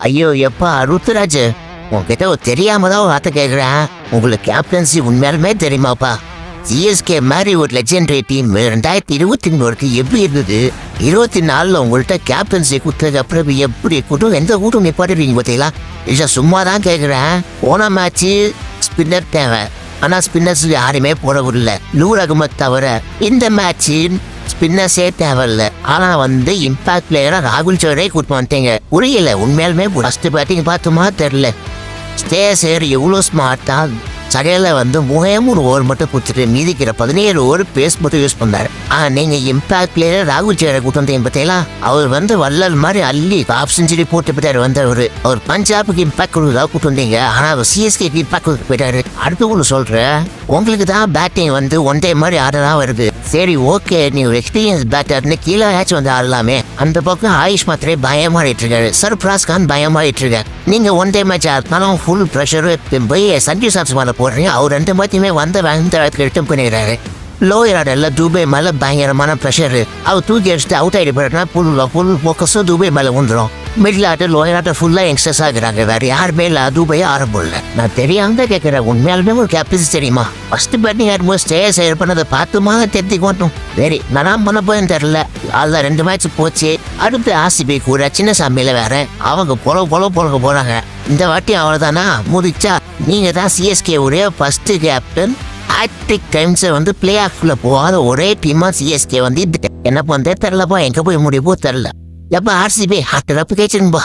ஐயோ எப்பா ருத்துராஜ், உங்ககிட்ட தெரியாம தான் வார்த்தை கேட்குறேன். உங்களுக்கு கேப்டன்சி உண்மையாலுமே தெரியுமாப்பா? சிஎஸ்கே மாதிரி ஒரு லெஜெண்டரி டீம் 2023 எப்படி இருந்தது? 24 உங்கள்கிட்ட கேப்டன்சி கொடுத்ததுக்கு அப்புறம் எப்படி கூட்டம் எந்த கூட்டம் நிப்பாடுவீங்க பார்த்தீங்களா? இல்லை சும்மா தான் கேட்குறேன். போன மேட்ச்சு ஸ்பின்னர் தேவை, ஆனால் ஸ்பின்னர்ஸ் யாருமே போடவில்லை நூர் அகமத் தவிர. இந்த மேட்ச்சு ஸ்பின்னர்ஸே தேவையில்ல, ஆனால் இம்பாக்ட் பிளேயராக ராகுல் சௌரே கூட்டு வந்துட்டீங்க. புரியல உண்மையாலுமே. ஃபர்ஸ்ட் பேட்டிங் பார்த்துமா தெரில. ஸ்டேசர் எவ்வளோ ஸ்மார்ட்டா சடையில 3 ஓவர் மட்டும் கொடுத்துட்டு மீதிக்கிற 17 ஓவர் பேஸ் மட்டும் யூஸ் பண்ணாரு. நீங்க இம்பாக்ட் பிளேயர் ராகுல் சேரை கூட்டம் வந்தீங்க பார்த்தீங்களா? அவர் வள்ளல் மாதிரி அள்ளி ஹாஃப் செஞ்சுரி போட்டு போயிட்டாரு. அவர் பஞ்சாபுக்கு இம்பாக்ட் கொடுத்தா கூட்டு வந்தீங்க, ஆனா அவர் சிஎஸ்கேக்கு இம்பாக்ட் கொடுத்து போயிட்டாரு. அடுத்து ஒன்று சொல்றேன், உங்களுக்கு தான் பேட்டிங் ஒன் டே மாதிரி ஆடதான் வருது. சரி ஓகே, நீ ஒரு எக்ஸ்பீரியன்ஸ் பேட்டர்னு கீழே ஆச்சு ஆடலாமே. அந்த பக்கம் ஆயுஷ் மாத்திரே பயமாடிட்டு இருக்காரு, சர்ஃப்ராஸ் கான் பயமாடிட்டு இருக்காரு. நீங்க ஒன் டே மேட்ச் ஆடினாலும் ஃபுல் ப்ரெஷர் போய் சஞ்சு சாம்சன் மேலே போடுறீங்க. அவர் 2 மேட்சுமே வந்த ரிட்டர்ன் பண்ணிடுறாரு. லோயர் ஆர்டர்ல துபே மேல பயங்கரமான ப்ரெஷர். அவர் தூக்கி அடிச்சுட்டு அவுட் ஆகிட்டு போயிட்டா ஃபுல் ஃபோக்கஸும் துபே மேலே வந்துடும். மிடில் ஆர்டர் லோயர் ஆர்டர் ஃபுல்லா யங்ஸ்டர்ஸ் ஆகுறாங்க. வேற யாருமே இல்லை, துபையை ஆரம்பிடல. நான் தெரியாம கேட்கிறேன், உண்மையாலுமே ஒரு கேப்டன்சி தெரியுமா? ஃபர்ஸ்ட் பேட்டிங் ஆடும்போது ஸ்டே சேர் பண்ணதை பார்த்துமா தெரிஞ்சுக்கோட்டும். சரி நான் பண்ண போயின்னு தெரியல. அதில் 2 மேட்ச் போச்சு. அடுத்து ஆர்சிபி கூட சின்ன சாமியில வேற அவங்க பொழக்க போறாங்க. இந்த வாட்டி அவ்வளவுதானா முடிச்சா? நீங்க தான் சிஎஸ்கே உடைய first captain. Hat-trick times play ஆஃப்ல போகாத ஒரே டீமா சிஎஸ்கே என்ன பண்றே தெரியலப்பா. எங்க போய் முடியப்போ தெரியல. எப்ப ஆர்சிபி ஹார்ட் கேச்சுங்கப்பா.